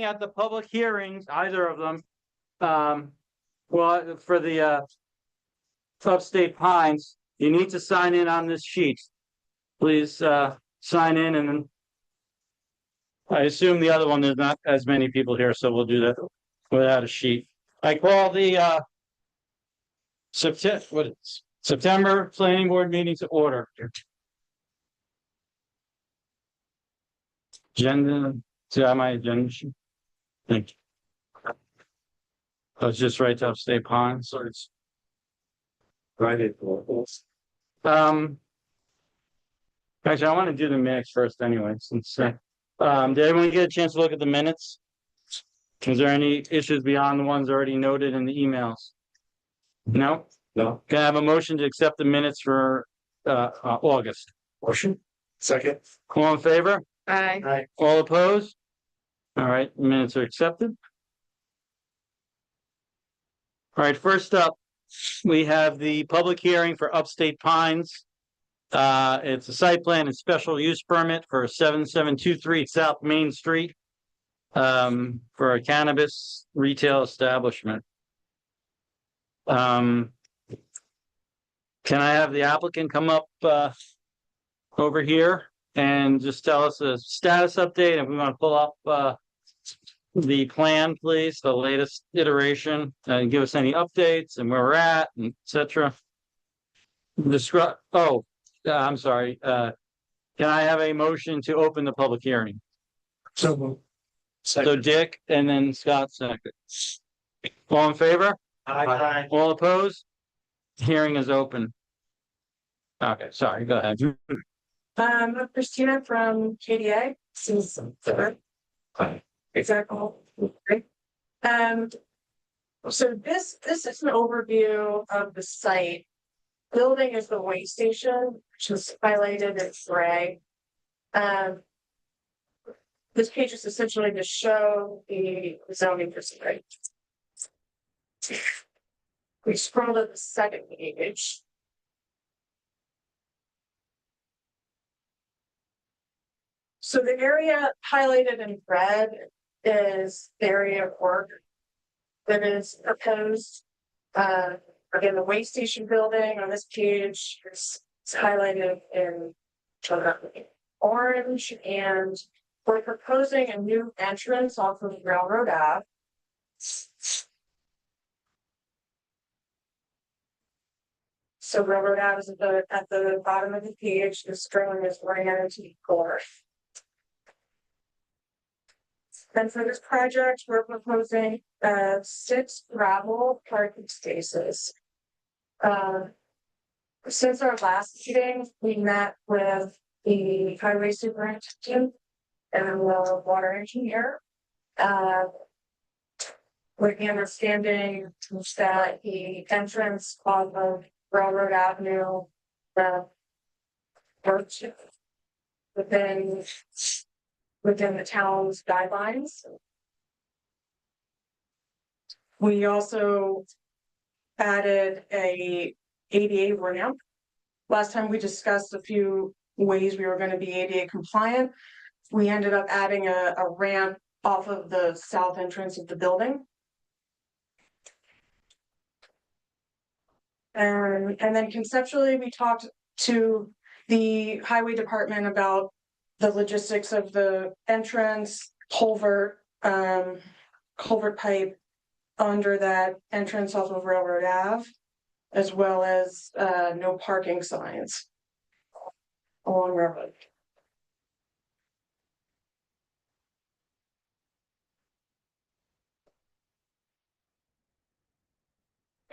at the public hearings, either of them, well, for the Upstate Pines, you need to sign in on this sheet. Please sign in, and then I assume the other one, there's not as many people here, so we'll do that without a sheet. I call the September planning board meeting to order. Agenda, see my agenda sheet? Thank you. I was just right to Upstate Pines, so it's right at actually, I want to do the minutes first anyway, since did everyone get a chance to look at the minutes? Is there any issues beyond the ones already noted in the emails? No? No. Can I have a motion to accept the minutes for August? Motion. Second. All in favor? Aye. Aye. All opposed? All right, minutes are accepted. All right, first up, we have the public hearing for Upstate Pines. It's a site plan and special use permit for 7723 South Main Street for a cannabis retail establishment. Can I have the applicant come up over here and just tell us a status update? If we want to pull up the plan, please, the latest iteration, and give us any updates and where we're at, and etc. Describe. Oh, I'm sorry. Can I have a motion to open the public hearing? So moved. So Dick and then Scott second. All in favor? Aye. All opposed? Hearing is open. Okay, sorry, go ahead. I'm Christina from KDA. Since exactly. So this is an overview of the site. Building is the way station, which is highlighted in gray. This page is essentially to show the zoning for site. We scroll to the second page. So the area highlighted in red is the area of work that is proposed. Again, the way station building on this page is highlighted in orange, and we're proposing a new entrance off of Railroad Ave. So Railroad Ave is at the bottom of the page. This drawing is right into the core. And for this project, we're proposing 6 gravel parking spaces. Since our last meeting, we met with the highway superintendent and the water engineer. With the understanding that the entrance off of Railroad Avenue works within the town's guidelines. We also added a ADA ramp. Last time we discussed a few ways we were going to be ADA compliant. We ended up adding a ramp off of the south entrance of the building. And then conceptually, we talked to the highway department about the logistics of the entrance, culvert pipe under that entrance off of Railroad Ave, as well as no parking signs along Railroad.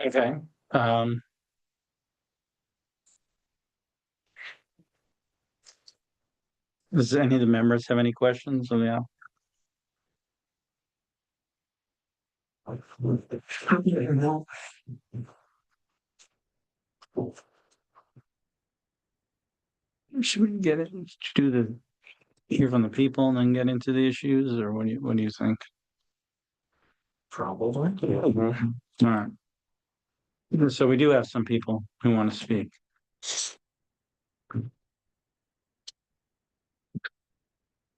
Okay. Does any of the members have any questions on the app? Should we get it? Do the hear from the people and then get into the issues, or what do you think? Probably. All right. So we do have some people who want to speak.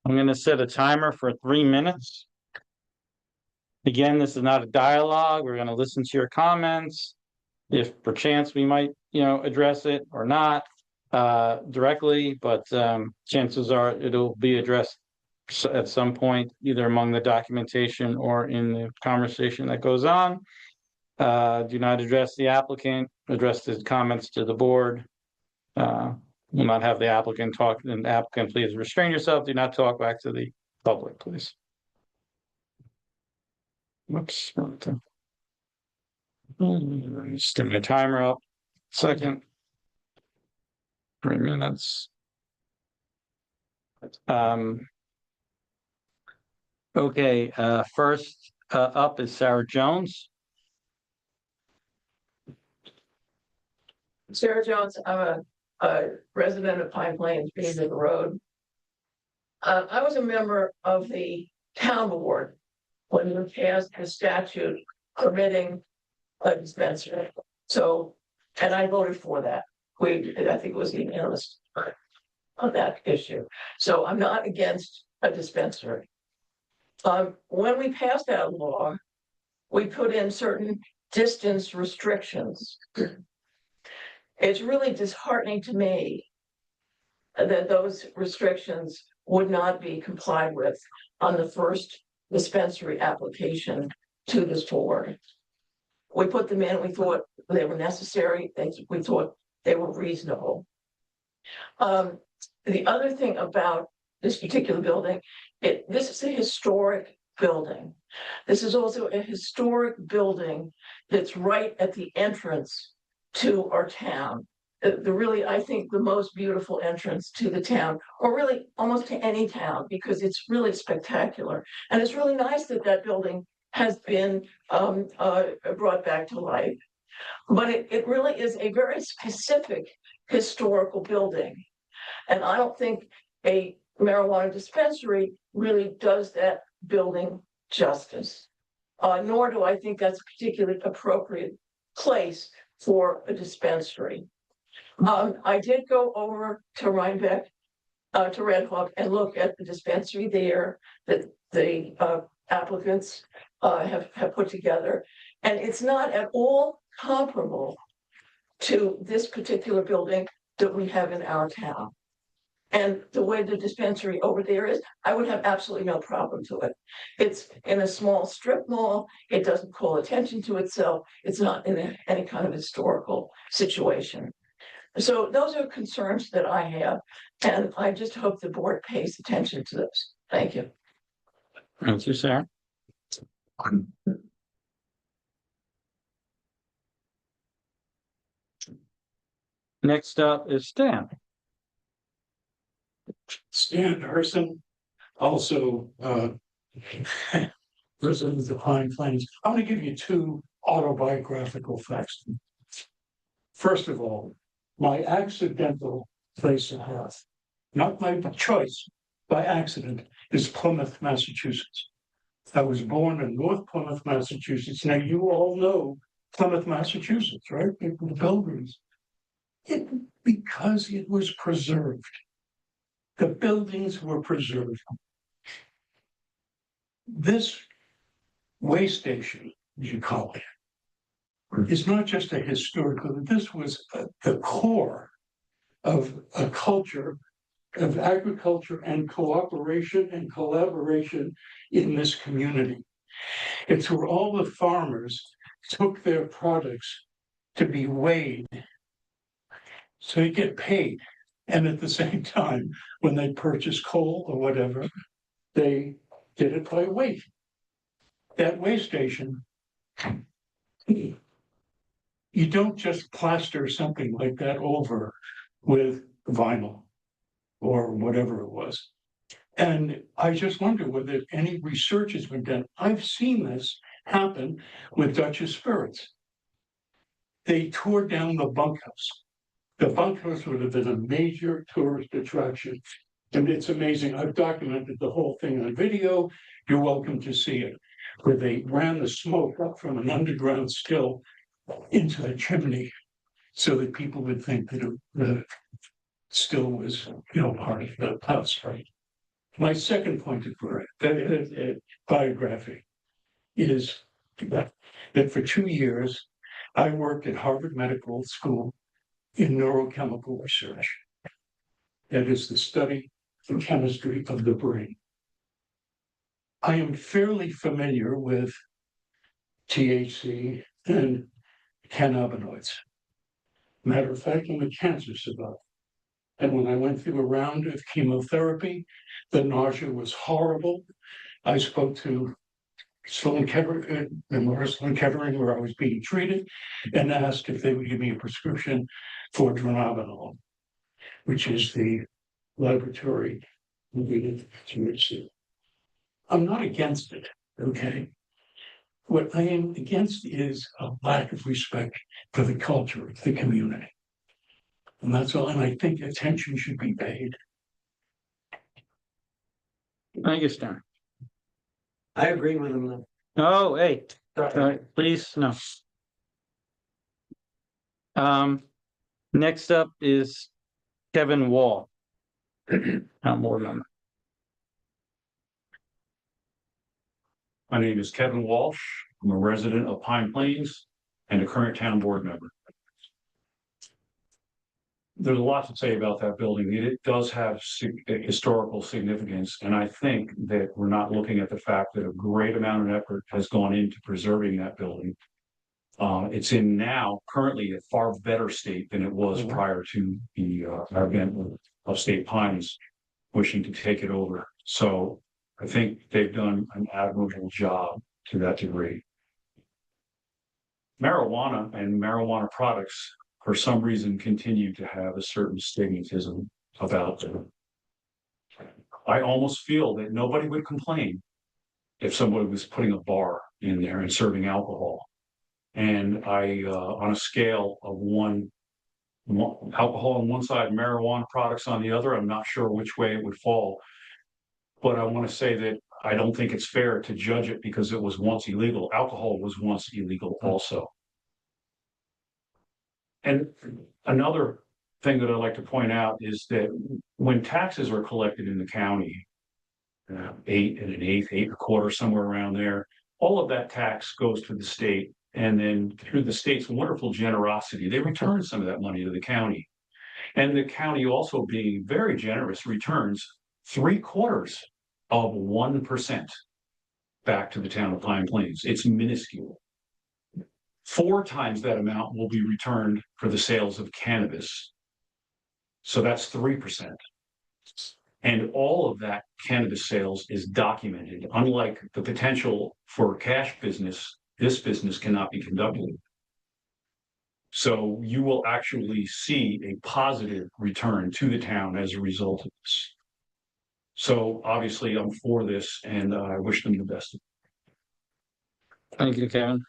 I'm going to set a timer for 3 minutes. Again, this is not a dialogue. We're gonna listen to your comments. If perchance we might, address it or not directly, but chances are it'll be addressed at some point, either among the documentation or in the conversation that goes on. Do not address the applicant, address the comments to the board. Will not have the applicant talk, and the applicant, please restrain yourself. Do not talk back to the public, please. Whoops. Stim the timer up. Second. 3 minutes. Okay, first up is Sarah Jones. Sarah Jones, I'm a resident of Pine Plains, Beaver Road. I was a member of the town board when we passed the statute permitting a dispensary. So, and I voted for that. I think it was unanimous on that issue. So I'm not against a dispensary. When we passed that law, we put in certain distance restrictions. It's really disheartening to me that those restrictions would not be complied with on the first dispensary application to this board. We put them in, we thought they were necessary, we thought they were reasonable. The other thing about this particular building, this is a historic building. This is also a historic building that's right at the entrance to our town. Really, I think the most beautiful entrance to the town, or really almost to any town, because it's really spectacular. And it's really nice that that building has been brought back to life. But it really is a very specific historical building. And I don't think a marijuana dispensary really does that building justice. Nor do I think that's a particularly appropriate place for a dispensary. I did go over to Rhinebeck, to Red Hook, and look at the dispensary there that the applicants have put together. And it's not at all comparable to this particular building that we have in our town. And the way the dispensary over there is, I would have absolutely no problem to it. It's in a small strip mall. It doesn't call attention to itself. It's not in any kind of historical situation. So those are concerns that I have, and I just hope the board pays attention to those. Thank you. Thank you, Sarah. Next up is Stan. Stan Herson, also resident of the Pine Plains. I'm going to give you two autobiographical facts. First of all, my accidental place of birth, not my choice, by accident, is Plymouth, Massachusetts. I was born in North Plymouth, Massachusetts. Now, you all know Plymouth, Massachusetts, right? The Pilgrims. Because it was preserved. The buildings were preserved. This way station, as you call it, is not just a historical, this was the core of a culture of agriculture and cooperation and collaboration in this community. It's where all the farmers took their products to be weighed so you get paid. And at the same time, when they purchased coal or whatever, they did it by weight. That weigh station, you don't just plaster something like that over with vinyl or whatever it was. And I just wonder whether any research has been done. I've seen this happen with Dutchess Spirits. They tore down the bunkhouse. The bunkhouse would have been a major tourist attraction. And it's amazing. I've documented the whole thing on video. You're welcome to see it, where they ran the smoke up from an underground still into the chimney so that people would think that the still was, part of the house, right? My second point of biography is that for 2 years, I worked at Harvard Medical School in neurochemical research. That is the study and chemistry of the brain. I am fairly familiar with THC and cannabinoids. Matter of fact, I'm a cancer survivor. And when I went through a round of chemotherapy, the nausea was horrible. I spoke to Sloan Kettering, Memorial Sloan Kettering, where I was being treated, and asked if they would give me a prescription for Dronabinol, which is the laboratory ingredient THC. I'm not against it, okay? What I am against is a lack of respect for the culture of the community. And that's all, and I think attention should be paid. Thank you, Stan. I agree with him. Oh, hey, please, no. Next up is Kevin Wall. Town board member. My name is Kevin Walsh. I'm a resident of Pine Plains and a current town board member. There's a lot to say about that building. It does have historical significance, and I think that we're not looking at the fact that a great amount of effort has gone into preserving that building. It's in now currently a far better state than it was prior to the advent of State Pines wishing to take it over. So I think they've done an admirable job to that degree. Marijuana and marijuana products, for some reason, continue to have a certain stigmatism about them. I almost feel that nobody would complain if somebody was putting a bar in there and serving alcohol. And on a scale of one alcohol on one side, marijuana products on the other, I'm not sure which way it would fall. But I want to say that I don't think it's fair to judge it because it was once illegal. Alcohol was once illegal also. And another thing that I'd like to point out is that when taxes are collected in the county, 8 1/8, 8 1/4, somewhere around there, all of that tax goes to the state. And then through the state's wonderful generosity, they return some of that money to the county. And the county, also being very generous, returns 3/4 of 1% back to the town of Pine Plains. It's minuscule. 4 times that amount will be returned for the sales of cannabis. So that's 3%. And all of that cannabis sales is documented. Unlike the potential for cash business, this business cannot be conducted. So you will actually see a positive return to the town as a result of this. So obviously I'm for this and I wish them the best. Thank you, Kevin.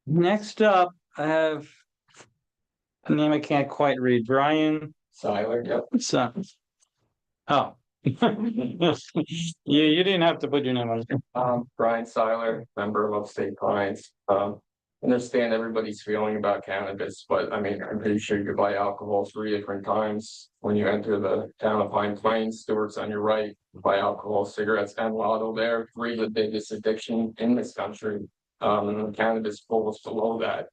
Next up, I have a name I can't quite read, Brian. Siler, yep. So, oh. You didn't have to put your name on it. Brian Siler, member of Upstate Pines. Understand everybody's feeling about cannabis, but I mean, I'm pretty sure you buy alcohol 3 different times when you enter the town of Pine Plains. Stewart's on your right, you buy alcohol, cigarettes, and Lotto there. 3 of the biggest addiction in this country. And cannabis falls below that.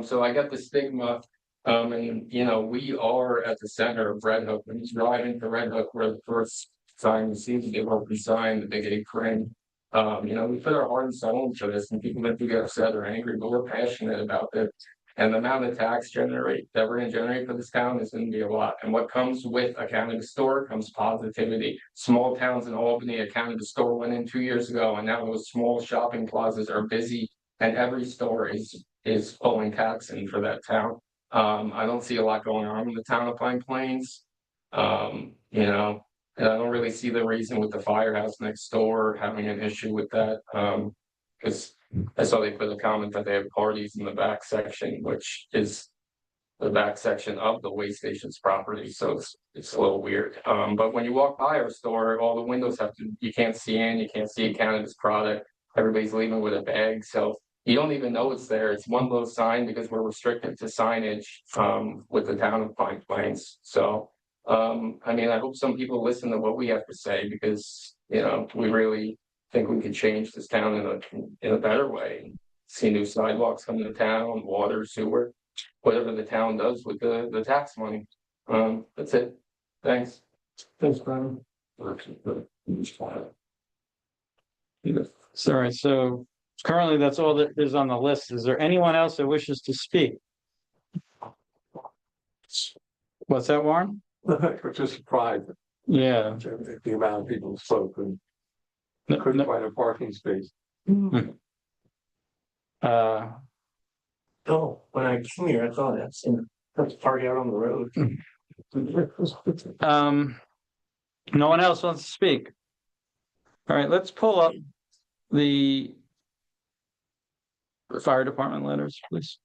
So I get the stigma. And you know, we are at the center of Red Hook. When you drive into Red Hook, we're the first sign you see, the big open sign, the big apron. You know, we put our heart and soul into this, and people that do get upset or angry, but we're passionate about it. And the amount of tax that we're going to generate for this town is going to be a lot. And what comes with a cannabis store comes positivity. Small towns in Albany, a cannabis store went in 2 years ago, and now those small shopping plazas are busy, and every store is pulling tax in for that town. I don't see a lot going on in the town of Pine Plains. You know, and I don't really see the reason with the firehouse next door having an issue with that. Because I saw they put a comment that they have parties in the back section, which is the back section of the way station's property. So it's a little weird. But when you walk by our store, all the windows you can't see in, you can't see a cannabis product. Everybody's leaving with a bag. So You don't even know it's there. It's one little sign because we're restricted to signage, with the town of Pine Plains. So, I mean, I hope some people listen to what we have to say because, you know, we really think we could change this town in a better way. See new sidewalks come to town, water, sewer, whatever the town does with the tax money. That's it. Thanks. Thanks, Brian. Sorry, so currently that's all that is on the list. Is there anyone else that wishes to speak? What's that, Warren? Just surprised Yeah. at the amount of people who spoke and No- couldn't no, find a parking space. Uh, Oh, when I came here, I thought that's party out on the road. no one else wants to speak. All right, let's pull up the fire department letters, please.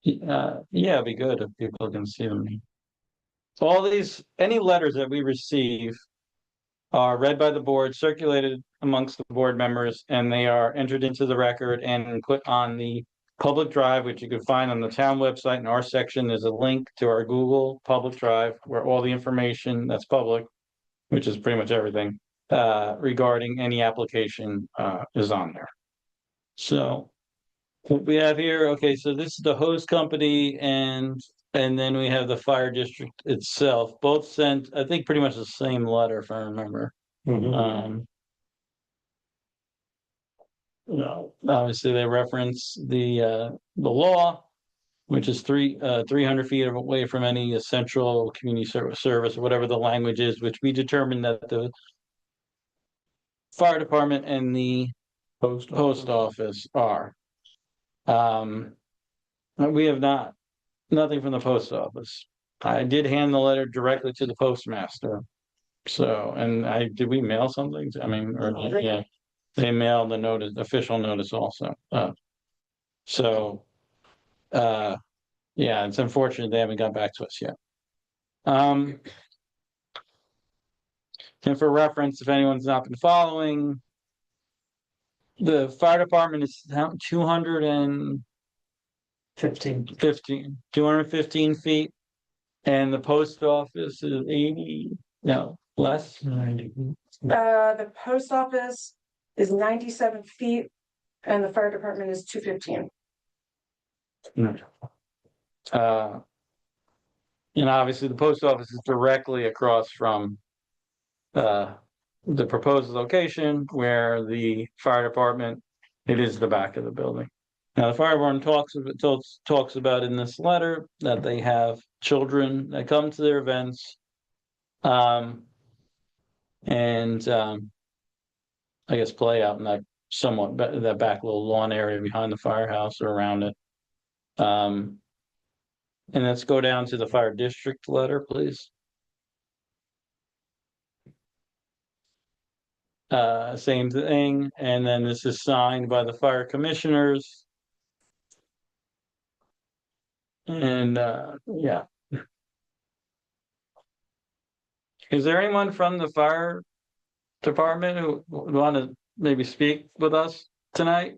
Yeah, it'd be good if people can see them. So all these, any letters that we receive are read by the board, circulated amongst the board members, and they are entered into the record and put on the public drive, which you can find on the town website. In our section, there's a link to our Google public drive where all the information that's public, which is pretty much everything, regarding any application, is on there. So what we have here, okay, so this is the hose company and then we have the fire district itself, both sent, I think, pretty much the same letter, if I remember. No, obviously they reference the law, which is 300 feet away from any essential community service, or whatever the language is, which we determined that the fire department and the post office are. We have nothing from the post office. I did hand the letter directly to the postmaster. So, and did we mail something? I mean, or, yeah, they mailed the notice, official notice also. So, yeah, it's unfortunate they haven't got back to us yet. And for reference, if anyone's not been following, the fire department is 215 feet. And the post office is 80, no, less. 90. The post office is 97 feet and the fire department is 215. And obviously the post office is directly across from the proposed location where the fire department, it is the back of the building. Now, the fire department talks about in this letter that they have children that come to their events. I guess play out in that that back little lawn area behind the firehouse or around it. And let's go down to the fire district letter, please. Same thing, and then this is signed by the fire commissioners. And yeah. Is there anyone from the fire department who would want to maybe speak with us tonight?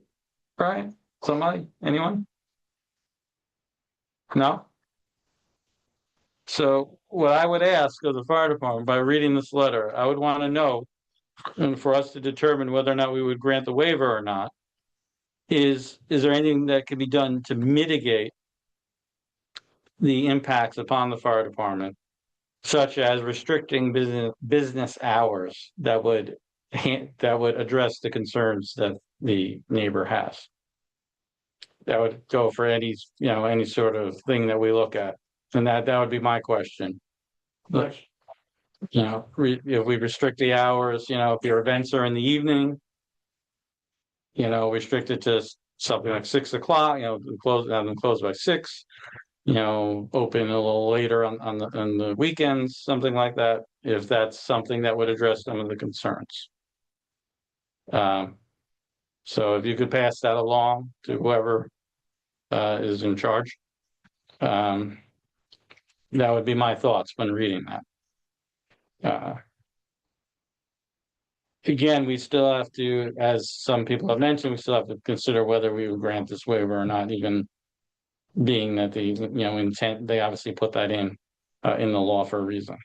Brian? Somebody? Anyone? No? So what I would ask of the fire department by reading this letter, I would want to know, and for us to determine whether or not we would grant the waiver or not, is there anything that could be done to mitigate the impacts upon the fire department, such as restricting business hours that would address the concerns that the neighbor has? That would go for any sort of thing that we look at, and that would be my question. But, if we restrict the hours, if your events are in the evening, restrict it to something like 6 o'clock, close, have them closed by 6. Open a little later on the weekends, something like that, if that's something that would address some of the concerns. So if you could pass that along to whoever is in charge. That would be my thoughts when reading that. Again, we still have to, as some people have mentioned, we still have to consider whether we would grant this waiver or not, even being that the, intent, they obviously put that in the law for a reason.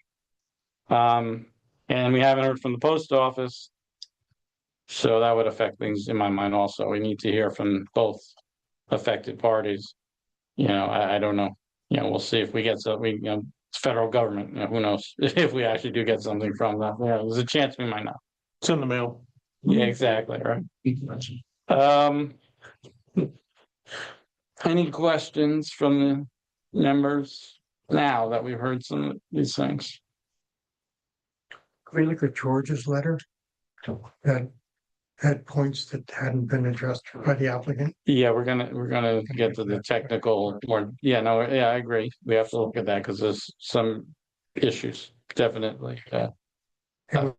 And we haven't heard from the post office. So that would affect things in my mind also. We need to hear from both affected parties. I don't know. We'll see if we get it's federal government, who knows if we actually do get something from that. There's a chance we might not. It's in the mail. Yeah, exactly, right. Any questions from the members now that we've heard some of these things? Can we look at George's letter? That had points that hadn't been addressed by the applicant. Yeah, we're gonna get to the technical more, I agree. We have to look at that because there's some issues, definitely. And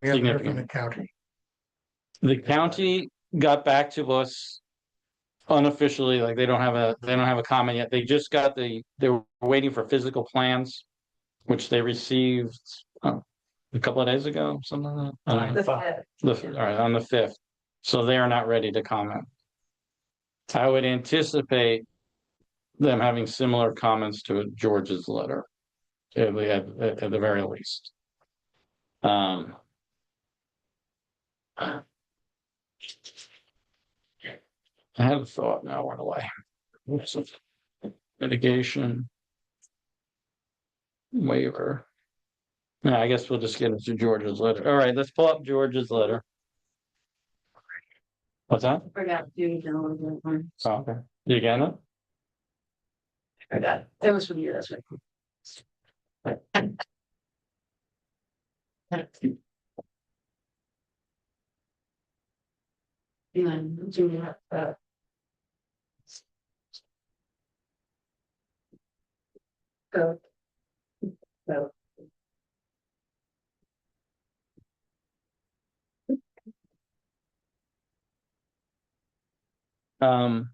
we haven't heard from Significant. the county. The county got back to us unofficially, like they don't have a comment yet. They just got they were waiting for physical plans, which they received a couple of days ago, something like that. I don't know. All right, on the 5th. So they are not ready to comment. I would anticipate them having similar comments to George's letter, at the very least. I had a thought, now went away. Mitigation. Waiver. Yeah, I guess we'll just get into George's letter. All right, let's pull up George's letter. What's that? Forgot to do the one. Oh, okay. You getting it? Forgot. That was from you, that's right. And do that. Go. Go. All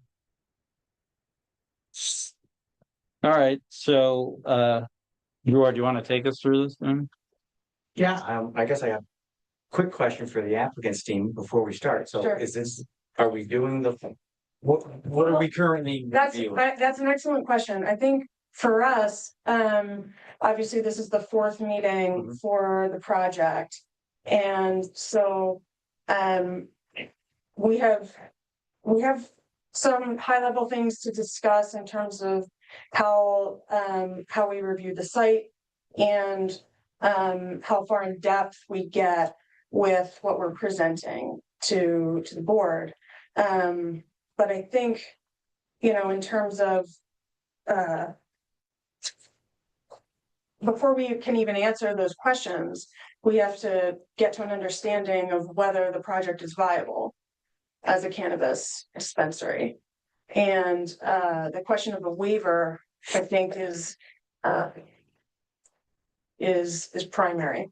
right, so George, you want to take us through this thing? Yeah, I guess I have a quick question for the applicants team before we start. So Sure. are we doing what are we currently reviewing? That's an excellent question. I think for us, obviously this is the 4th meeting for the project. And so, we have some high level things to discuss in terms of how we review the site and how far in depth we get with what we're presenting to the board. But I think, in terms of before we can even answer those questions, we have to get to an understanding of whether the project is viable as a cannabis dispensary. And the question of a waiver, I think, is primary.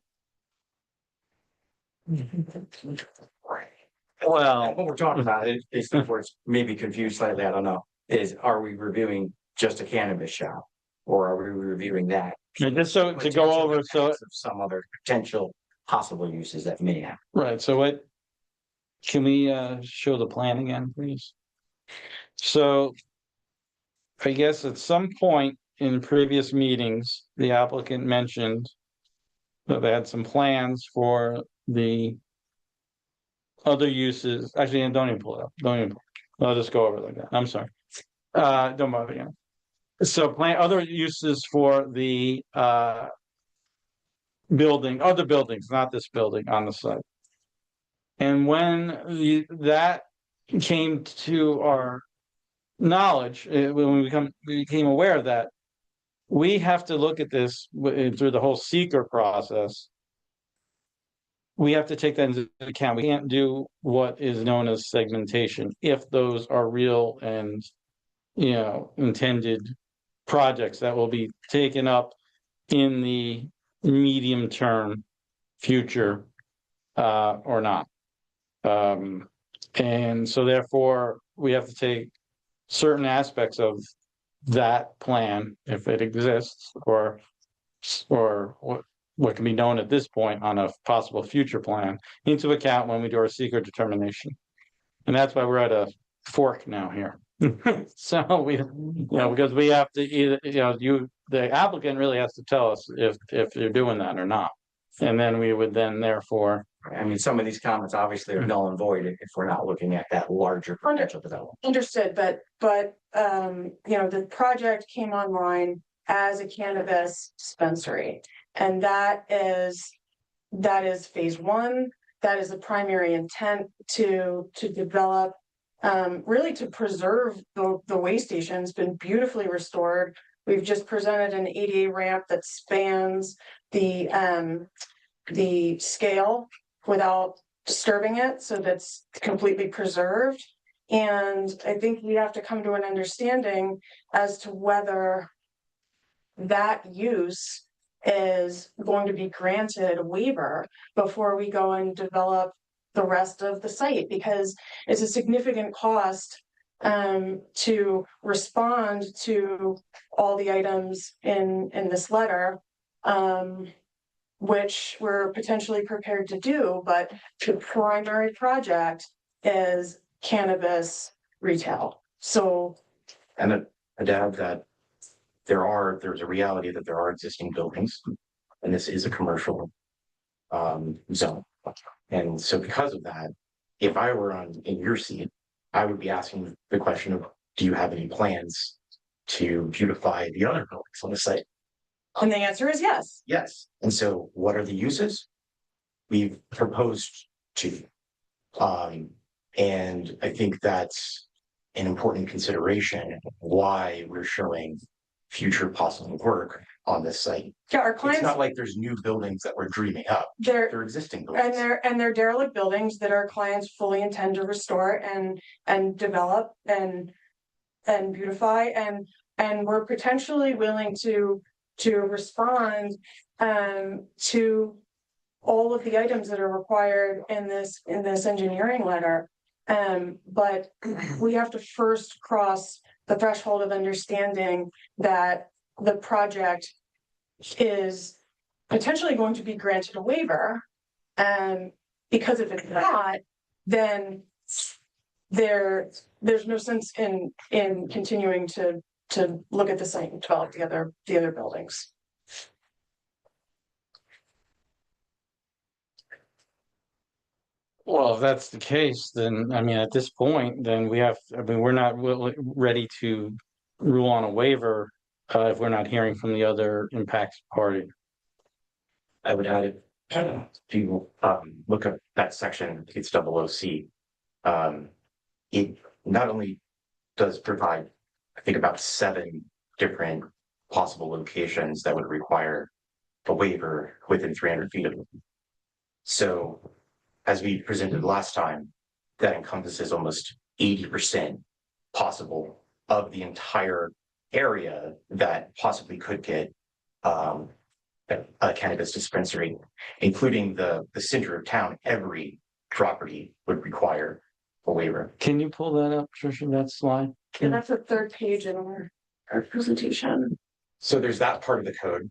Well, What we're talking about is where it's maybe confused slightly, I don't know, is are we reviewing just a cannabis shop? Or are we reviewing that? just so to go over, so Of some other potential possible uses that may happen. right, so what? Can we show the plan again, please? So I guess at some point in previous meetings, the applicant mentioned that they had some plans for the other uses. Actually, don't even pull it up. Don't even. I'll just go over it like that. I'm sorry. Don't bother again. So plan other uses for the other buildings, not this building on the site. And when that came to our knowledge, when we became aware of that, we have to look at this through the whole seeker process we have to take that into account. We can't do what is known as segmentation if those are real and, intended projects that will be taken up in the medium term future, or not. And so therefore, we have to take certain aspects of that plan, if it exists, or what can be known at this point on a possible future plan, into account when we do our secret determination. And that's why we're at a fork now here. So because we have to either, the applicant really has to tell us if you're doing that or not. And then we would then therefore, I mean, some of these comments obviously are null and void if we're not looking at that larger potential development. Understood, but, the project came online as a cannabis dispensary. And that is phase one. That is the primary intent to develop, really to preserve the way station. It's been beautifully restored. We've just presented an ADA ramp that spans the scale without disturbing it, so that's completely preserved. And I think we have to come to an understanding as to whether that use is going to be granted a waiver before we go and develop the rest of the site, because it's a significant cost to respond to all the items in this letter, which we're potentially prepared to do, but the primary project is cannabis retail. So, And I'd add that there's a reality that there are existing buildings, and this is a commercial zone. And so because of that, if I were in your seat, I would be asking the question of, do you have any plans to beautify the other buildings on the site? and the answer is yes. Yes. And so what are the uses? We've proposed two. And I think that's an important consideration why we're showing future possible work on this site. Yeah, our It's clients, not like there's new buildings that we're dreaming up. they're They're existing and buildings. they're derelict buildings that our clients fully intend to restore and develop and beautify, and we're potentially willing to respond to all of the items that are required in this engineering letter. But we have to first cross the threshold of understanding that the project is potentially going to be granted a waiver. Because if it's not, then there's no sense in continuing to look at the site and develop the other buildings. well, if that's the case, then, at this point, then we're not ready to rule on a waiver if we're not hearing from the other impacted party. I would add, if you look at that section, it's OOC. It not only does provide, I think, about 7 different possible locations that would require a waiver within 300 feet of it. So, as we presented last time, that encompasses almost 80% possible of the entire area that possibly could get a cannabis dispensary, including the center of town. Every property would require a waiver. Can you pull that up, Tricia, that slide? And that's the third page in our presentation. So there's that part of the code.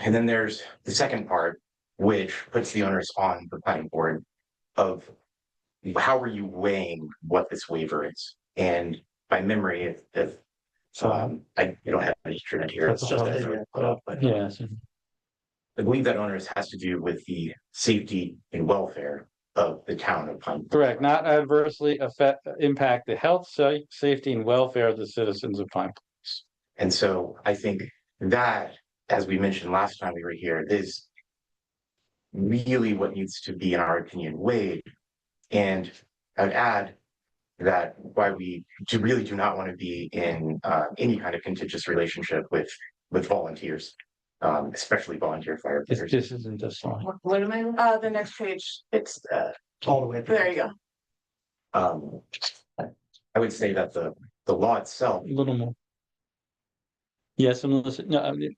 And then there's the second part, which puts the onus on the planning board of how are you weighing what this waiver is? And by memory, if I don't have any internet here, it's just but Yes. I believe that onus has to do with the safety and welfare of the town of Pine. Correct, not adversely impact the health, safety, and welfare of the citizens of Pine Place. And so I think that, as we mentioned last time we were here, is really what needs to be, in our opinion, weighed. And I'd add that why we really do not want to be in any kind of contentious relationship with volunteers. especially volunteer This, firefighters. this isn't this one. What am I? The next page, it's, All the way. there you go. Um, I would say that the law itself, A little more. Yes, I'm listening. No, I mean,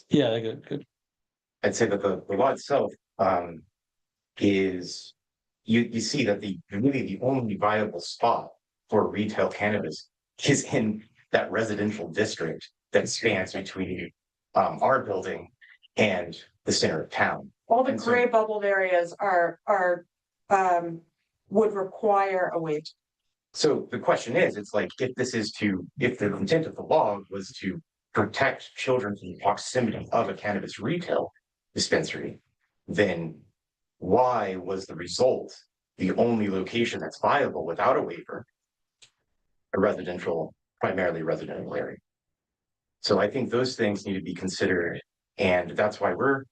yeah, good, good. I'd say that the law itself, is, you see that really the only viable spot for retail cannabis is in that residential district that spans between, our building and the center of town. All the And so- gray bubbled areas are, would require a waiver. So the question is, it's like, if the intent of the law was to protect children from the proximity of a cannabis retail dispensary, then why was the result the only location that's viable without a waiver? A primarily residential area. So I think those things need to be considered, and that's why we're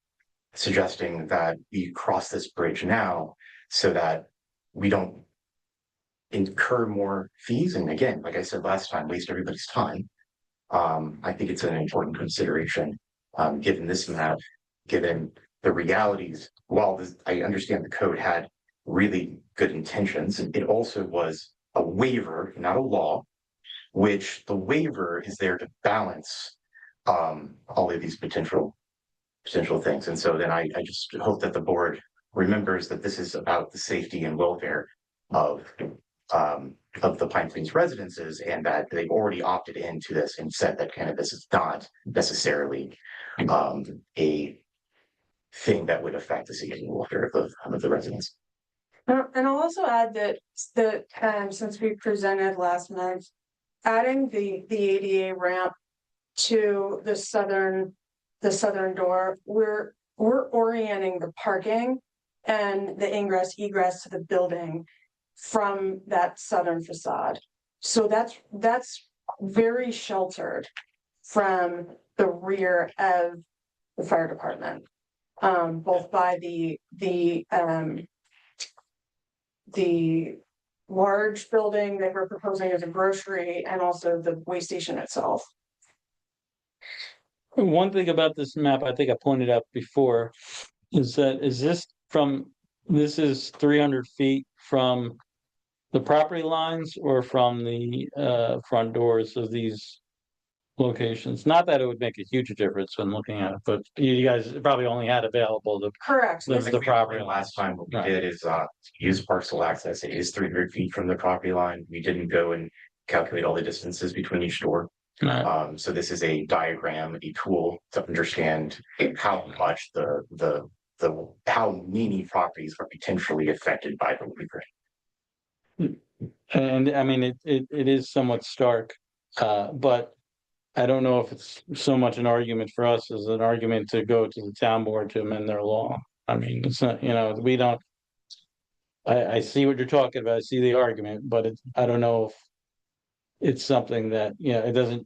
suggesting that we cross this bridge now so that we don't incur more fees. And again, like I said last time, waste everybody's time. I think it's an important consideration, given this map, given the realities. While I understand the code had really good intentions, it also was a waiver, not a law, which the waiver is there to balance all of these potential things. And so then I just hope that the board remembers that this is about the safety and welfare of the Pine Plains residences, and that they've already opted into this and said that cannabis is not necessarily a thing that would affect the safety and welfare of the residents. And I'll also add that, since we presented last month, adding the ADA ramp to the southern door, we're orienting the parking and the ingress egress to the building from that southern facade. So that's very sheltered from the rear of the fire department. Both by the large building that we're proposing as a grocery and also the way station itself. One thing about this map, I think I pointed out before, is that this is 300 feet from the property lines or from the front doors of these locations. Not that it would make a huge difference when looking at it, but you guys probably only had available the Correct. The- I think we property explained last time, what we Right. did is use parcel access. It is 300 feet from the property line. We didn't go and calculate all the distances between each door. So this is a diagram, a tool to understand how much how many properties are potentially affected by the waiver. And I mean, it is somewhat stark, but I don't know if it's so much an argument for us as an argument to go to the town board to amend their law. I mean, it's not, we don't. I see what you're talking about. I see the argument, but I don't know if it's something that, it doesn't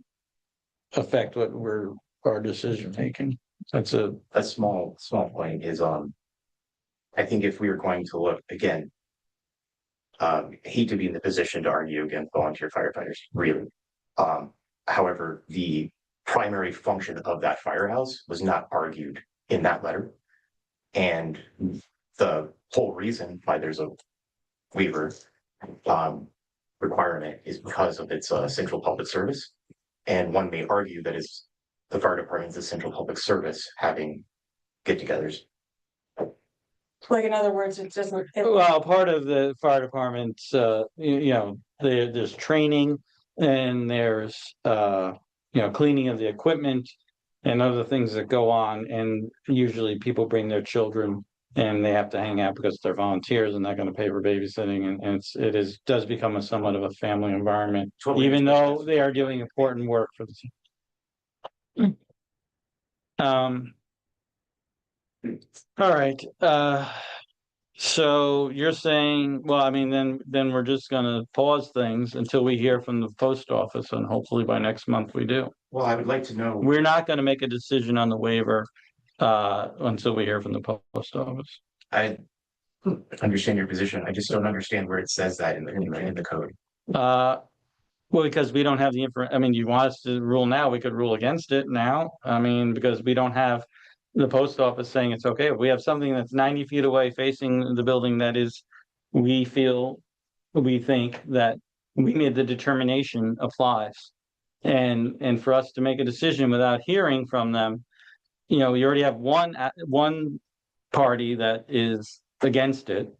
affect our decision making. That's A small point is, I think if we were going to look again, hate to be in the position to argue against volunteer firefighters, really. However, the primary function of that firehouse was not argued in that letter. And the whole reason why there's a waiver requirement is because of its central public service. And one may argue that is the fire department's essential public service having get-togethers. Like, in other words, it doesn't. Well, part of the fire department's, there's training and there's, cleaning of the equipment and other things that go on. And usually people bring their children and they have to hang out because they're volunteers and they're going to pay for babysitting. And it does become somewhat of a family environment, Totally even though understand. they are doing important work for the team. All right, so you're saying, well, I mean, then we're just gonna pause things until we hear from the post office, and hopefully by next month we do. Well, I would like to know. We're not gonna make a decision on the waiver until we hear from the post office. I understand your position. I just don't understand where it says that in the code. Well, because we don't have the I mean, you want us to rule now, we could rule against it now. I mean, because we don't have the post office saying it's okay. If we have something that's 90 feet away facing the building that is, we think that we made the determination applies. And for us to make a decision without hearing from them, you know, you already have one party that is against it.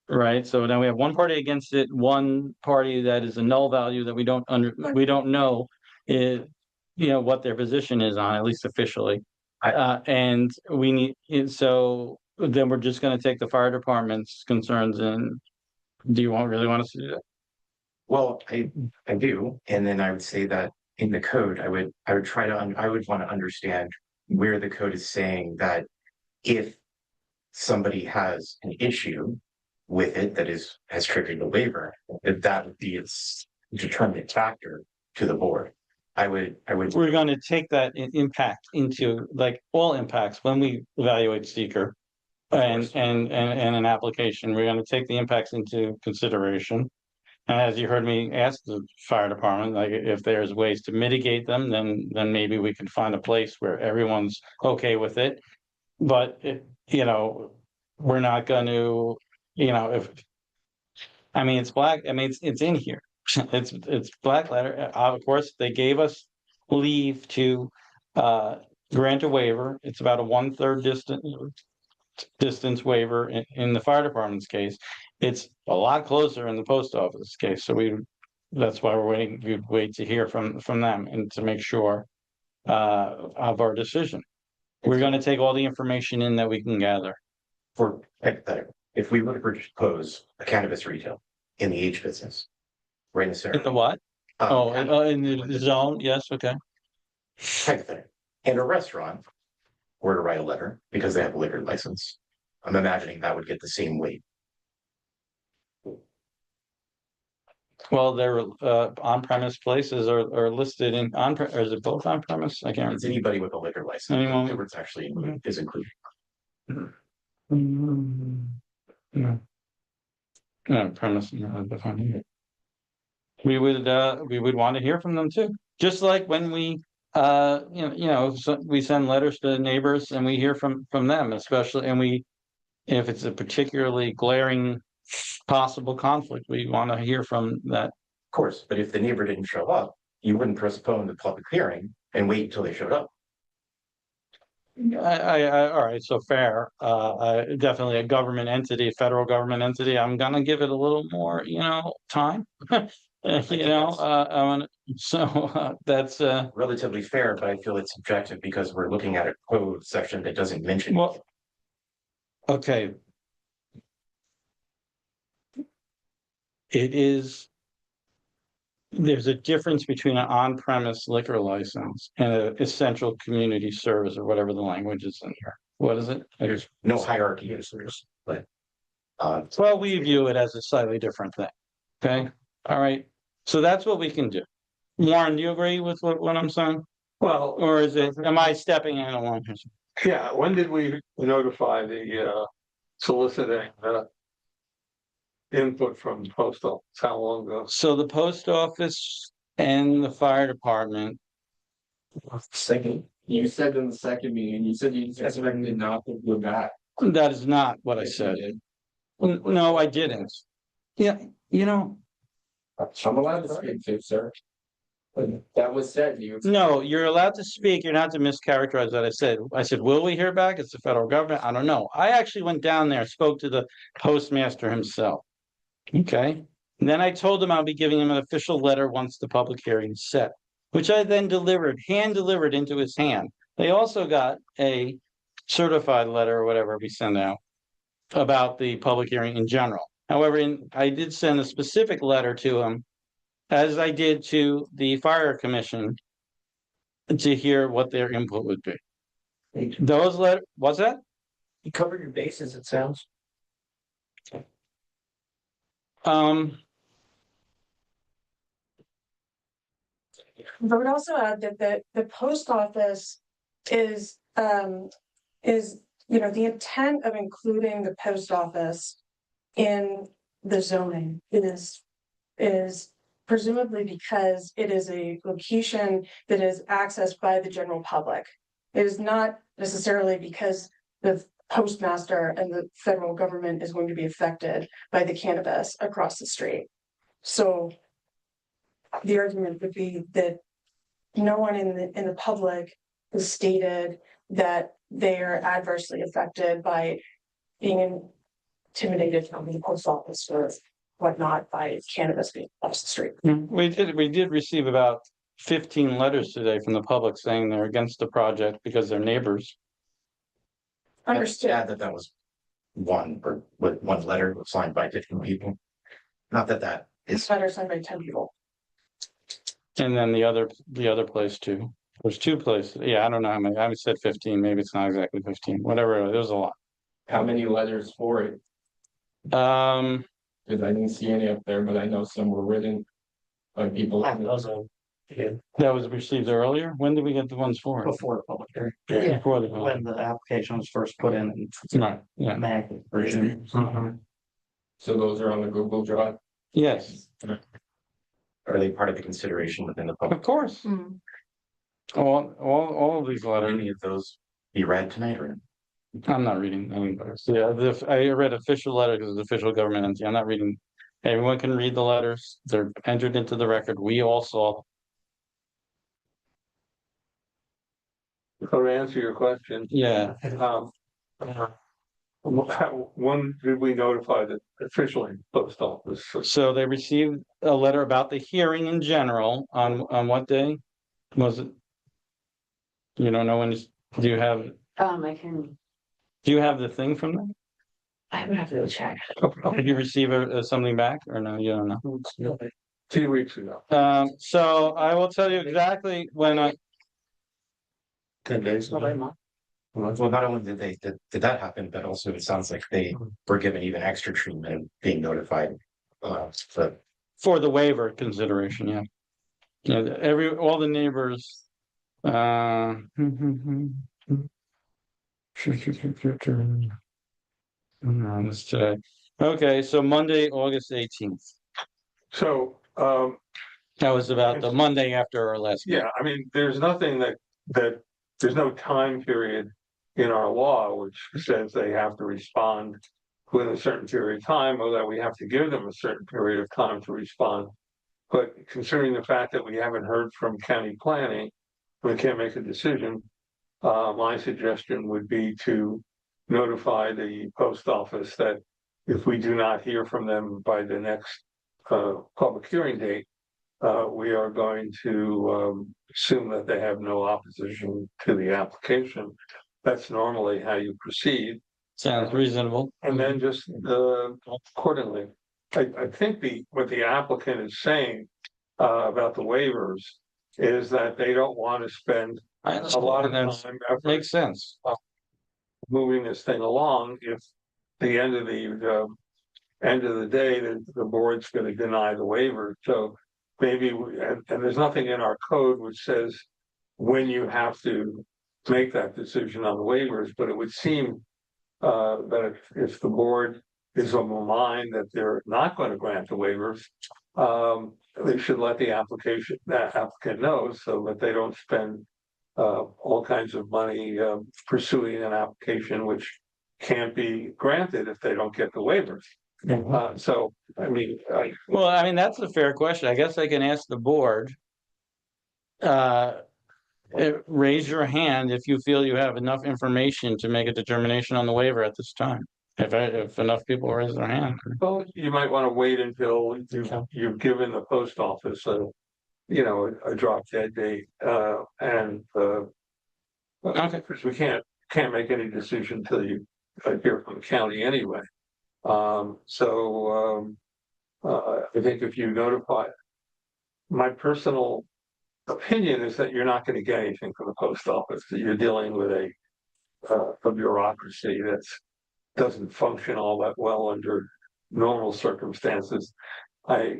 Right, so now we have one party against it, one party that is a null value that we don't know is, you know, what their position is on, at least officially. And we need, so then we're just gonna take the fire department's concerns and do you really want us to do that? Well, I do, and then I would say that in the code, I would try to, I would want to understand where the code is saying that if somebody has an issue with it that has triggered the waiver, that would be its determinant factor to the board. We're gonna take that impact into, like, all impacts when we evaluate seeker. And an application, we're gonna take the impacts into consideration. And as you heard me ask the fire department, like, if there's ways to mitigate them, then maybe we can find a place where everyone's okay with it. But you know, we're not gonna, you know, I mean, it's black, I mean, it's in here. It's black letter. Of course, they gave us leave to grant a waiver. It's about a 1/3 distance waiver in the fire department's case. It's a lot closer in the post office case, so that's why we're waiting. We'd wait to hear from them and to make sure of our decision. We're going to take all the information in that we can gather. For hypothetical, if we were to propose a cannabis retail in the H business, right in the center. In the what? In the zone, yes, okay. Hypothetical, and a restaurant were to write a letter because they have a liquor license, I'm imagining that would get the same weight. Well, their on-premise places are listed in or is it both on-premise? I can't It's remember. anybody with a liquor license. Anyone? It's actually is included. No. No, premise, no, defined. We would want to hear from them too, just like when we, so we send letters to neighbors and we hear from them, especially, if it's a particularly glaring possible conflict, we want to hear from that. Of course, but if the neighbor didn't show up, you wouldn't postpone the public hearing and wait until they showed up. All right, so fair, definitely a government entity, federal government entity, I'm gonna give it a little more, time. That's Relatively fair, but I feel it's subjective because we're looking at a code section that doesn't mention. well. Okay. There's a difference between an on-premise liquor license and an essential community service or whatever the language is in here. What is it? There's no hierarchy in this, but. Well, we view it as a slightly different thing. Okay, all right. So that's what we can do. Warren, do you agree with what I'm saying? Well, Or am I stepping in along here? yeah, when did we notify the soliciting input from the post office? How long ago? So the post office and the fire department, Second, you said in the second meeting, you said you expected not to go back. that is not what I said. No, I didn't. Yeah, I'm allowed to speak too, sir. But that was said, no, you're allowed to speak. You're not to mischaracterize what I said. I said, will we hear back? It's the federal government. I don't know. I actually went down there, spoke to the postmaster himself. Okay. And then I told him I'll be giving him an official letter once the public hearing is set, which I then hand delivered into his hand. They also got a certified letter or whatever we send out about the public hearing in general. However, I did send a specific letter to him, as I did to the fire commission, to hear what their input would be. Those letters, what's that? You covered your bases, it sounds. I would also add that the post office is, the intent of including the post office in the zoning is presumably because it is a location that is accessed by the general public. It is not necessarily because the postmaster and the federal government is going to be affected by the cannabis across the street. So the argument would be that no one in the public has stated that they are adversely affected by being intimidated from the post office or whatnot by cannabis being across the street. We did receive about 15 letters today from the public saying they're against the project because they're neighbors. Understood. Yeah, that was one, or with one letter signed by 15 people. Not that that This is, letter signed by 10 people. And then the other place too. There's two places. Yeah, I don't know how many. I said 15, maybe it's not exactly 15, whatever. There's a lot. How many letters for it? Um, Cause I didn't see any up there, but I know some were written by people. that was received earlier. When did we get the ones for it? Before the public hearing, Yeah. Before the. when the application was first put in, Right, yeah. Mac version. So those are on the Google Drive. Yes, are they part of the consideration within the of public? course. All of these Will letters. any of those be read tonight or? I'm not reading any letters. Yeah, I read official letter because it's official government entity. I'm not reading. Everyone can read the letters. They're entered into the record. We all saw. So to answer your question, Yeah, when did we notify the officially post office? so they received a letter about the hearing in general on what day? Was it? You don't know when, do you have the thing from them? I would have to go check. Did you receive something back or no? You don't know. 2 weeks ago. So I will tell you exactly when I, 10 days ago. Well, not only did that happen, but also it sounds like they were given even extra treatment of being notified. So for the waiver consideration, yeah. Yeah, all the neighbors. Let's check. Okay, so Monday, August 18th. So, That was about the Monday after our last. meeting. yeah, I mean, there's nothing that there's no time period in our law which says they have to respond within a certain period of time, or that we have to give them a certain period of time to respond. But considering the fact that we haven't heard from county planning, we can't make a decision. My suggestion would be to notify the post office that if we do not hear from them by the next public hearing date, we are going to assume that they have no opposition to the application. That's normally how you proceed, Sounds reasonable. and then just accordingly. I think what the applicant is saying about the waivers is that they don't want to spend I a lot of understand. time, That effort makes sense. moving this thing along if the end of the day, the board's gonna deny the waiver, so maybe, and there's nothing in our code which says when you have to make that decision on the waivers, but it would seem that if the board is of a mind that they're not going to grant the waivers, they should let that applicant know so that they don't spend all kinds of money pursuing an application which can't be granted if they don't get the waivers. So, I mean, Well, I mean, that's a fair question. I guess I can ask the board. Raise your hand if you feel you have enough information to make a determination on the waiver at this time. If enough people raise their hand. well, you might want to wait until you've given the post office a drop dead date, and Okay. because we can't make any decision until you hear from the county anyway. I think if you notify, my personal opinion is that you're not going to get anything from the post office, that you're dealing with a bureaucracy that doesn't function all that well under normal circumstances. I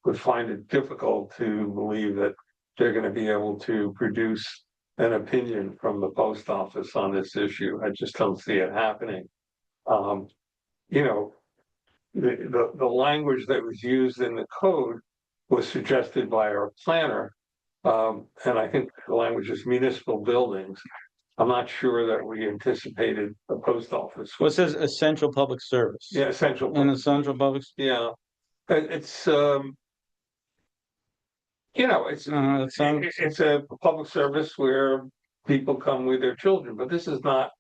would find it difficult to believe that they're going to be able to produce an opinion from the post office on this issue. I just don't see it happening. The language that was used in the code was suggested by our planner. And I think the language is municipal buildings. I'm not sure that we anticipated a post office. Well, it says essential public service. Yeah, essential. And essential public, Yeah, it's, it sounds, it's a public service where people come with their children, but this is not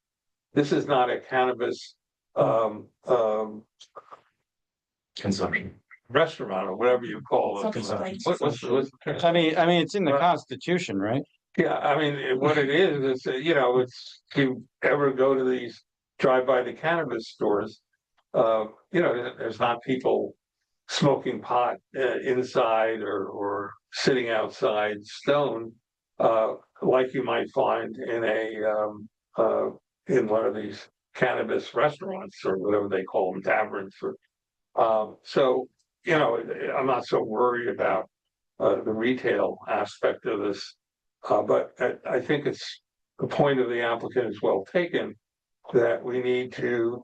a cannabis, Consumption. restaurant or whatever you call it. Something like- What's the term? I mean, it's in the Constitution, right? Yeah, I mean, what it is, it's, if you ever go to these, drive by the cannabis stores, there's not people smoking pot inside or sitting outside stone, like you might find in in one of these cannabis restaurants or whatever they call them, taverns or, so, I'm not so worried about the retail aspect of this. But I think it's the point of the applicant is well taken, that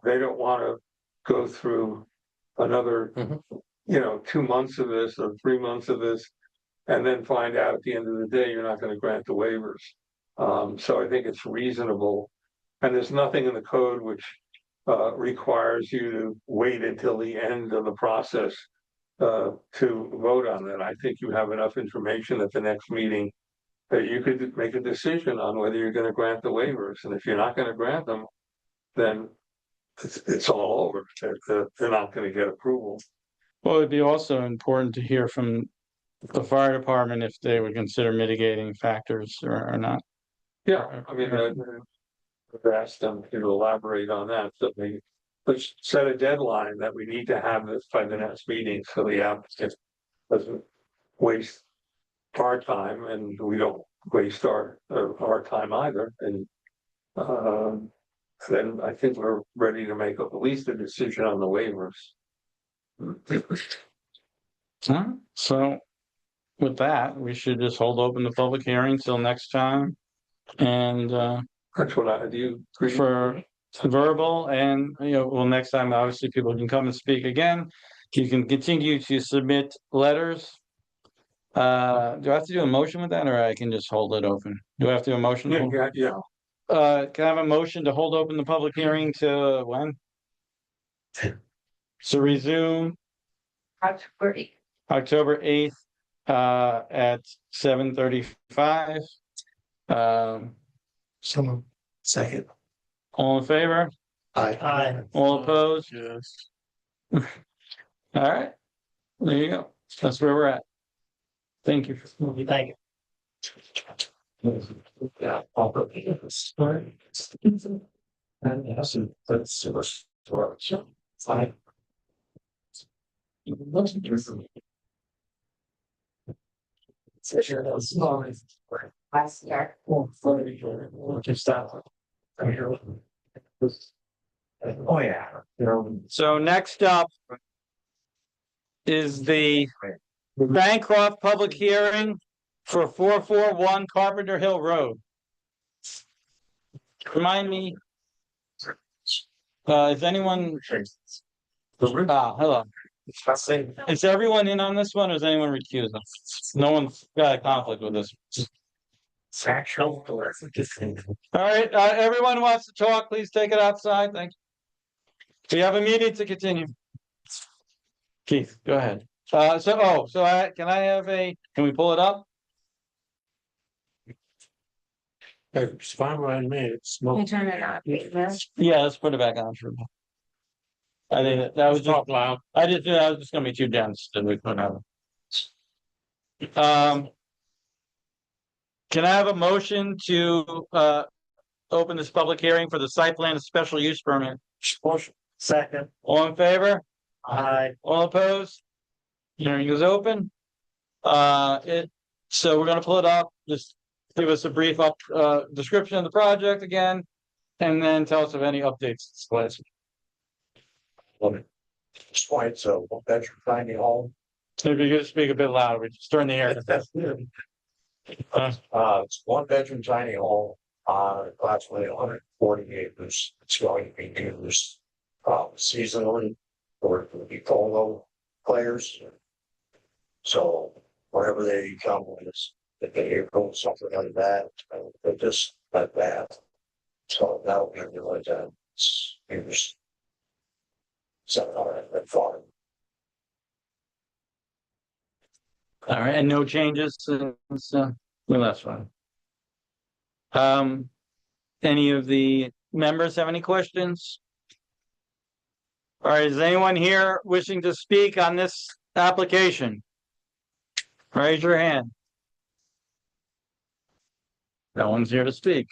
they don't want to go through another, 2 months of this or 3 months of this, and then find out at the end of the day, you're not going to grant the waivers. So I think it's reasonable. And there's nothing in the code which requires you to wait until the end of the process to vote on it. I think you have enough information at the next meeting that you could make a decision on whether you're going to grant the waivers. And if you're not going to grant them, then it's all over. They're not going to get approval. Well, it'd be also important to hear from the fire department if they would consider mitigating factors or not. Yeah, I mean, I've asked them to elaborate on that. So let's set a deadline that we need to have this by the next meeting, so the applicant doesn't waste our time and we don't waste our time either. And then I think we're ready to make at least a decision on the waivers. So with that, we should just hold open the public hearing till next time. And That's what do you agree? for verbal and, next time, obviously, people can come and speak again. You can continue to submit letters. Do I have to do a motion with that, or I can just hold it open? Do I have to do a motion? Yeah. Can I have a motion to hold open the public hearing to when? So resume October 8th, at 7:35. Someone, Second. All in favor? Aye. All opposed? Yes. All right, there you go. That's where we're at. Thank you. Thank you. Yeah. I'll go get this. And yes, that's fine. Sure, that's fine. I start. Just that. Oh, yeah. So next up is the Bancroft public hearing for 441 Carpenter Hill Road. Remind me. Is anyone? Hello. Is everyone in on this one, or is anyone recused? No one's got a conflict with this. Factual. All right, everyone who wants to talk, please take it outside. Thank you. We have a meeting to continue. Keith, go ahead. Can we pull it up? It's fine by me. It's Can you not. turn it on? Yeah, let's put it back on for a minute. I think that was just loud. I was just gonna be too dense that we couldn't have it. Can I have a motion to open this public hearing for the site plan and special use permit? Second. All in favor? Aye. All opposed? Hearing is open. So we're gonna pull it up, just give us a brief description of the project again, and then tell us of any updates. Please. Just white, so that's your tiny home. If you could speak a bit louder, we just turn the air. It's 1 bedroom tiny home, approximately 140 acres. It's going to be used, seasonally for the polo players. So whatever they come with is, if they April, something like that, they just like that. So that'll be like that. It's 700 and far. All right, and no changes since, the last one. Any of the members have any questions? All right, is anyone here wishing to speak on this application? Raise your hand. No one's here to speak.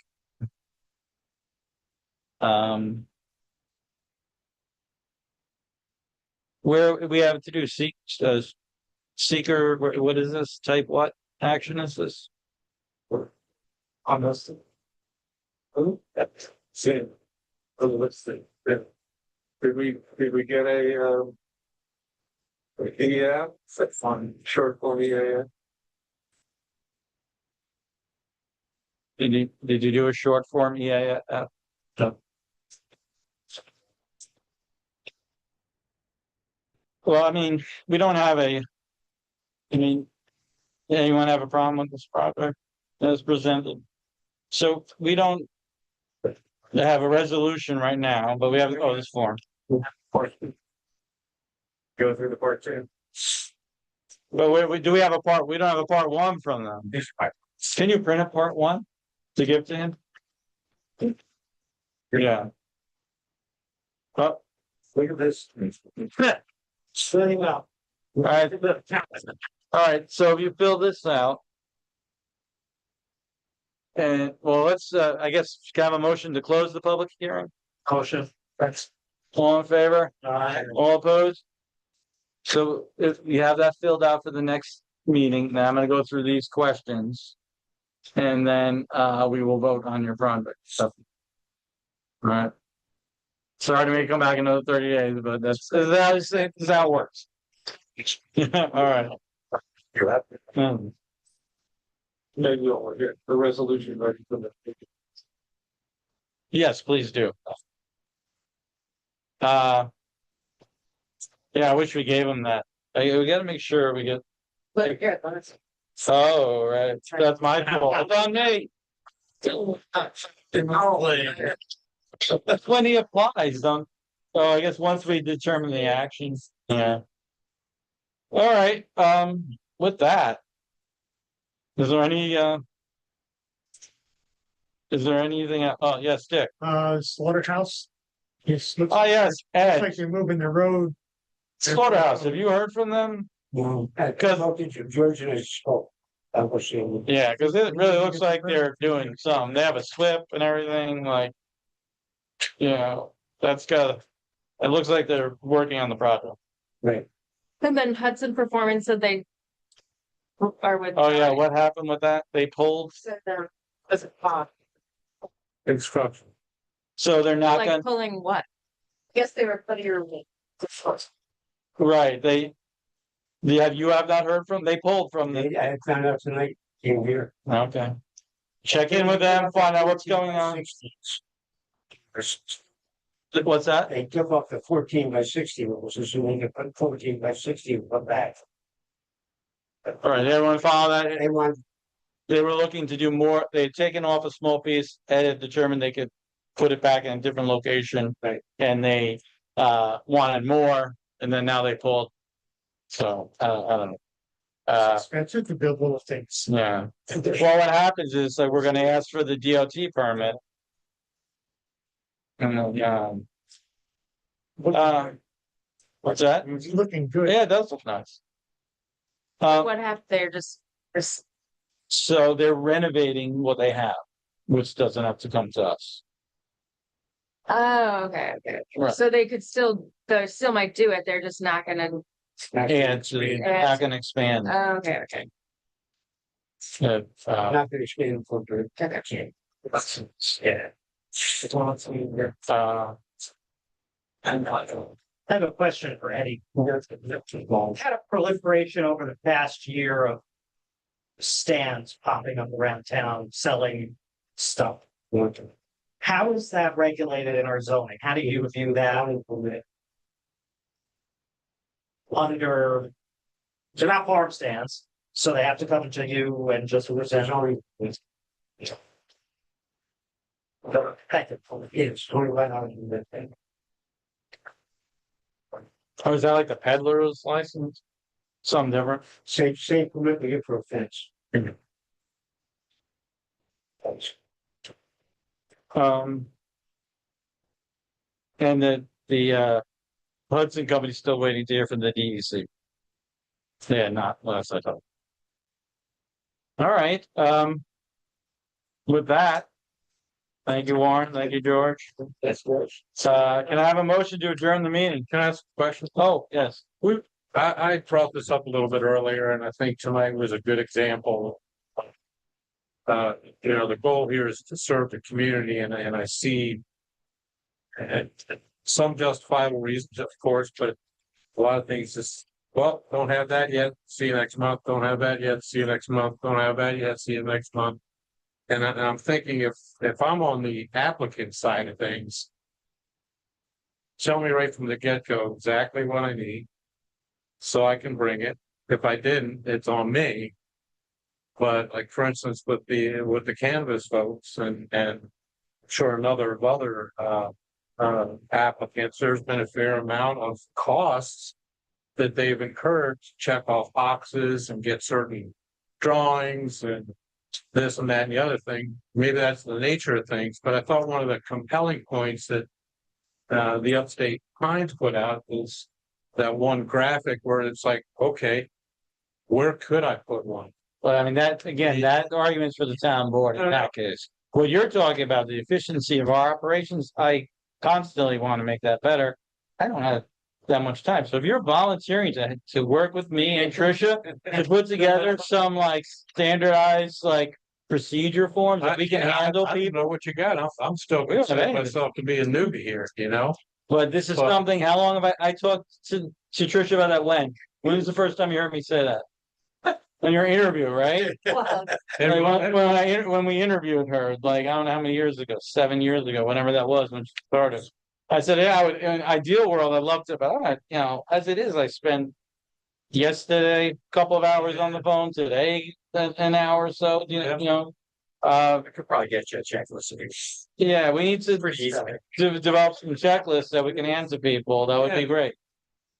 Where we have to do seeker, what is this? Type what action is this? On this. Who? See. Let's see. Did we get a EAF? Fun, short form EAF? Did you do a short form EAF? No. Well, I mean, we don't have anyone have a problem with this project as presented? So we don't have a resolution right now, but we have, this form. Go through the part two. But do we have a part? We don't have a part one from them. Can you print a part one to give to him? Yeah. Oh, Look at this. Spinning out. all right. All right, so if you fill this out. And well, let's, I guess, can I have a motion to close the public hearing? Motion. Thanks. All in favor? Aye. All opposed? So if you have that filled out for the next meeting, now I'm gonna go through these questions. And then we will vote on your project, so. All right. Sorry to make you come back another 30 days, but that's how it works. All right. You have to. Maybe we'll get the resolution ready for the. Yes, please do. Yeah, I wish we gave them that. We gotta make sure we get, But here, let's. oh, right, that's my fault, it's on me. That's when he applies, don't, so I guess once we determine the actions, yeah. All right, with that. Is there any, is there anything, oh, yes, Dick, Slaughterhouse. Yes, looks oh, yes, Ed, like they're moving the road. Slaughterhouse, have you heard from them? No. Because- George and I spoke. I was saying. Yeah, because it really looks like they're doing some, they have a slip and everything, like. You know, that's got, it looks like they're working on the project. Right. And then Hudson Performance said they. Are with. Oh, yeah, what happened with that? They pulled, Said they're. Was it pop? Instruction. so they're not Like gonna, pulling what? Guess they were putting your. right, you have not heard from, they pulled from the, I found out tonight, came here. okay. Check in with them, find out what's going on. What's that? They took off the 14x60 rules, assuming they put 14x60 put back. All right, everyone follow that? They want, They were looking to do more, they had taken off a small piece, and had determined they could put it back in a different location. Right. And they wanted more, and then now they pulled. So, I don't know. Expensive to build little things. Yeah, well, what happens is that we're gonna ask for the DOT permit. And then, what's that? It's looking good. Yeah, it does look nice. What happened? They're just. So they're renovating what they have, which doesn't have to come to us. Oh, okay, okay. Right. So they still might do it. They're just not gonna. And so they're not gonna expand. Oh, okay, okay. not to expand the footprint. Okay. Yeah. I have a question for Eddie. Had a proliferation over the past year of stands popping up around town selling stuff. How is that regulated in our zoning? How do you view that? Under They're not farm stands, so they have to come to you and just present. It's totally right out of the thing. Oh, is that like the peddler's license? Something different? Same permit we get for a fence. Um. And the Hudson Company's still waiting to hear from the DEC. Yeah, not last I thought. All right, with that. Thank you, Warren. Thank you, George. That's good. Can I have a motion to adjourn the meeting? Can I ask a question? Oh, yes. I brought this up a little bit earlier, and I think tonight was a good example. The goal here is to serve the community, and I see. Some justifiable reasons, of course, but a lot of things just, well, don't have that yet, see you next month, don't have that yet, see you next month, don't have that yet, see you next month. And I'm thinking if I'm on the applicant side of things. Tell me right from the get-go exactly what I need. So I can bring it. If I didn't, it's on me. But like, for instance, with the Canvas folks and sure another of other applicants, there's been a fair amount of costs that they've incurred to check off boxes and get certain drawings and this and that and the other thing. Maybe that's the nature of things, but I thought one of the compelling points that the Upstate Pines put out is that one graphic where it's like, okay, where could I put one? But I mean, that argument's for the town board in that case. What you're talking about, the efficiency of our operations, I constantly want to make that better. I don't have that much time. So if you're volunteering to work with me and Tricia to put together some like standardized like procedure forms that we can handle I don't people. know what you got. I'm still We don't have considering anything. myself to be a newbie here, But this is something, how long have I talked to Tricia about that when? When was the first time you heard me say that? In your interview, right? Like, when we interviewed her, like, I don't know how many years ago, 7 years ago, whenever that was, when she started. I said, yeah, I would, in an ideal world, I'd love to, but as it is, I spend yesterday, a couple of hours on the phone, today, an hour or so, I could probably get you a checklist of yeah, we need to pretty easy. develop some checklists that we can hand to people. That would be great.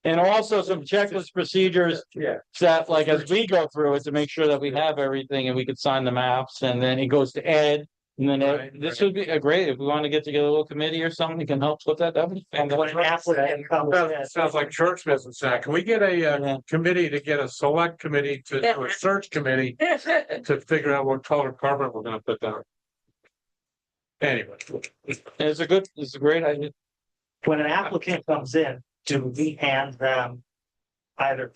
And also some checklist procedures Yeah. that, like, as we go through it, to make sure that we have everything and we could sign the maps, and then it goes to Ed. And then this would be a great, if we want to get together a little committee or something, we can help put that up. And when an applicant comes in. Sounds like church business. Can we get a committee to get a select committee to a search committee to figure out what color carpet we're gonna put down? Anyway. It's a great idea. When an applicant comes in, do we hand them either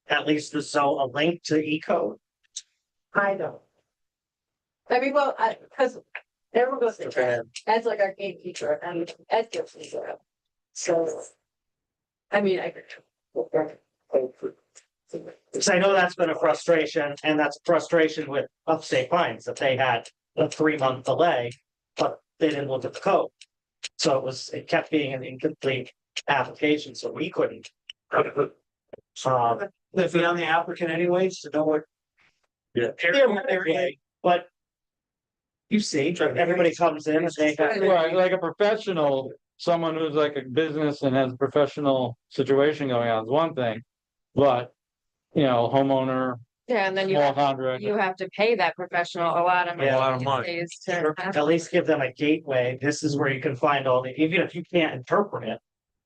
at least a link to E-code? I don't. I mean, well, because everyone goes to Ed, Ed's like our gatekeeper, and Ed gives me that. So. I mean, I could. Because I know that's been a frustration, and that's a frustration with Upstate Pines, that they had a 3-month delay, but they didn't look at the code. So it kept being an incomplete application, so we couldn't. If you're on the applicant anyways, to know what. Yeah. But. You see, everybody comes in and they have. Right, like a professional, someone who's like a business and has a professional situation going on is one thing. But, homeowner, Yeah, and then small contractor. you have to pay that professional a lot of money. A lot of money. these days to have- At least give them a gateway. This is where you can find all even if you can't interpret it.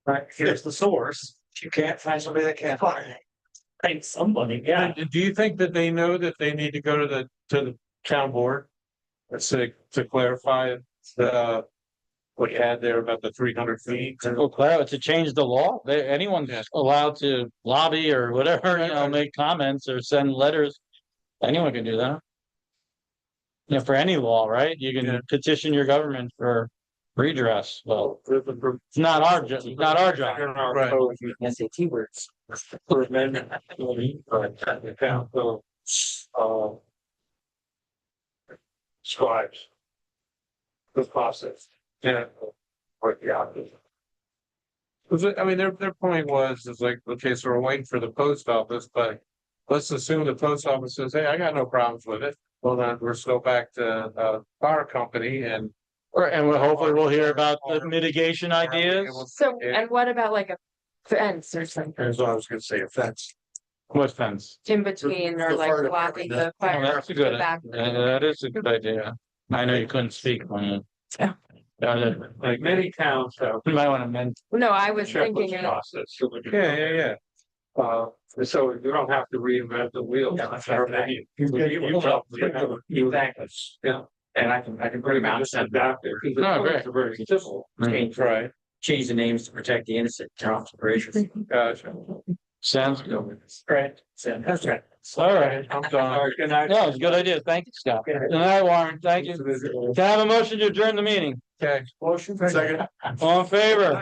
Right, here's the source. You can't find somebody that can. Find somebody, yeah. And do you think that they know that they need to go to the town board? To clarify what you had there about the 300 feet? Well, Clara, to change the law, anyone's allowed to lobby or whatever, make comments or send letters. Anyone can do that. For any law, right? You can petition your government for redress. Well, it's not our job, not our job. Right. SAT words. For amendment. The council, scribes. The process. Yeah. Work the option. I mean, their point was, is like, okay, so we're waiting for the post office, but let's assume the post office says, hey, I got no problems with it. Well, then we're still back to, fire company and. And hopefully we'll hear about the mitigation ideas. So, and what about like a fence or something Here's what I was gonna say, a fence. What fence? in between or The like fire blocking the Oh, fire? that's a good, the back- that is a good idea. I know you couldn't speak on it. Yeah. Like many towns have. You might want to amend. No, I was checklist thinking, process. Yeah. So you don't have to reinvent the wheel. Yeah, that's right. Exactly. Yeah. And I can pretty much Just adapt it. because Oh, great. It's a very simple Right. change, right? change the names to protect the innocent. Gotcha. Sounds good. Right. So that's right. All right. I'm done. All right, good night. No, it's a good idea. Thank you, Scott. Good night, Warren. Thank you. Can I have a motion to adjourn the meeting? Okay. Motion. Second. All in favor?